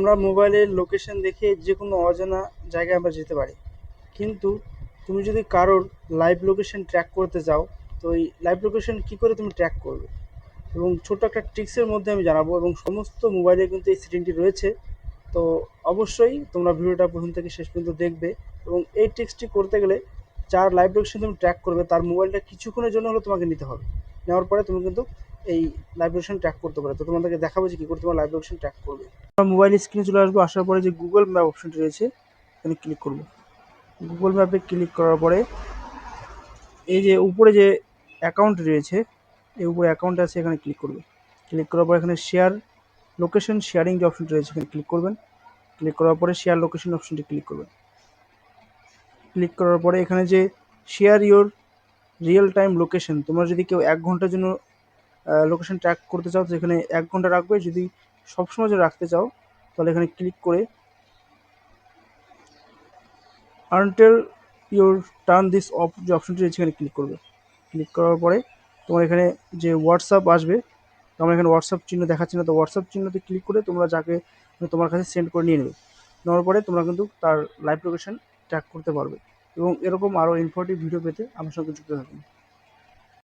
আমরা মোবাইলের লোকেশন দেখে যে কোনো অজানা জায়গায় আমরা যেতে পারি, কিন্তু তুমি যদি কারোর লাইভ লোকেশন ট্র্যাক করতে চাও, তো এই লাইভ লোকেশন কী করে তুমি ট্র্যাক করবে, এবং ছোট্ট একটা ট্রিক্সের মধ্যে আমি জানাবো, এবং সমস্ত মোবাইলে কিন্তু এই সেটিংটি রয়েছে। তো অবশ্যই তোমরা ভিডিওটা প্রথম থেকে শেষ পর্যন্ত দেখবে। এবং এই ট্রিক্সটি করতে গেলে যার লাইভ লোকেশন তুমি ট্র্যাক করবে তার মোবাইলটা কিছুক্ষণের জন্য হলেও তোমাকে নিতে হবে। নেওয়ার পরে তুমি কিন্তু এই লাইভ লোকেশন ট্র্যাক করতে পারো। তো তোমাদেরকে দেখাবো যে কী করে তোমার লাইভ লোকেশন ট্র্যাক করবে। আমরা মোবাইল স্ক্রিনে চলে আসবো, আসার পরে যে গুগল ম্যাপ অপশনটি রয়েছে এখানে ক্লিক করব। গুগল ম্যাপে ক্লিক করার পরে এই যে উপরে যে অ্যাকাউন্ট রয়েছে, এই উপরে অ্যাকাউন্ট আছে, এখানে ক্লিক করবে। ক্লিক করার পর এখানে শেয়ার লোকেশন শেয়ারিং যে অপশনটি রয়েছে এখানে ক্লিক করবেন। ক্লিক করার পরে শেয়ার লোকেশন অপশনটি ক্লিক করবেন। ক্লিক করার পরে এখানে যে share your real time location, তোমরা যদি কেউ 1 ঘন্টার জন্য লোকেশন ট্র্যাক করতে চাও তো এখানে 1 ঘন্টা রাখবে। যদি সবসময় যদি রাখতে চাও তাহলে এখানে ক্লিক করে until your turn this of যে অপশনটি রয়েছে এখানে ক্লিক করবে। ক্লিক করার পরে তোমার এখানে যে হোয়াটসঅ্যাপ আসবে, তো আমার এখানে হোয়াটসঅ্যাপ চিহ্ন দেখাচ্ছে না, তো হোয়াটসঅ্যাপ চিহ্নতে ক্লিক করে তোমরা যাকে তোমার কাছে সেন্ড করে নিয়ে নেবে। নেওয়ার পরে তোমরা কিন্তু তার লাইভ লোকেশন ট্র্যাক করতে পারবে। এবং এরকম আরও ইনফরমেটিভ ভিডিও পেতে আমার সঙ্গে যুক্ত থাকুন।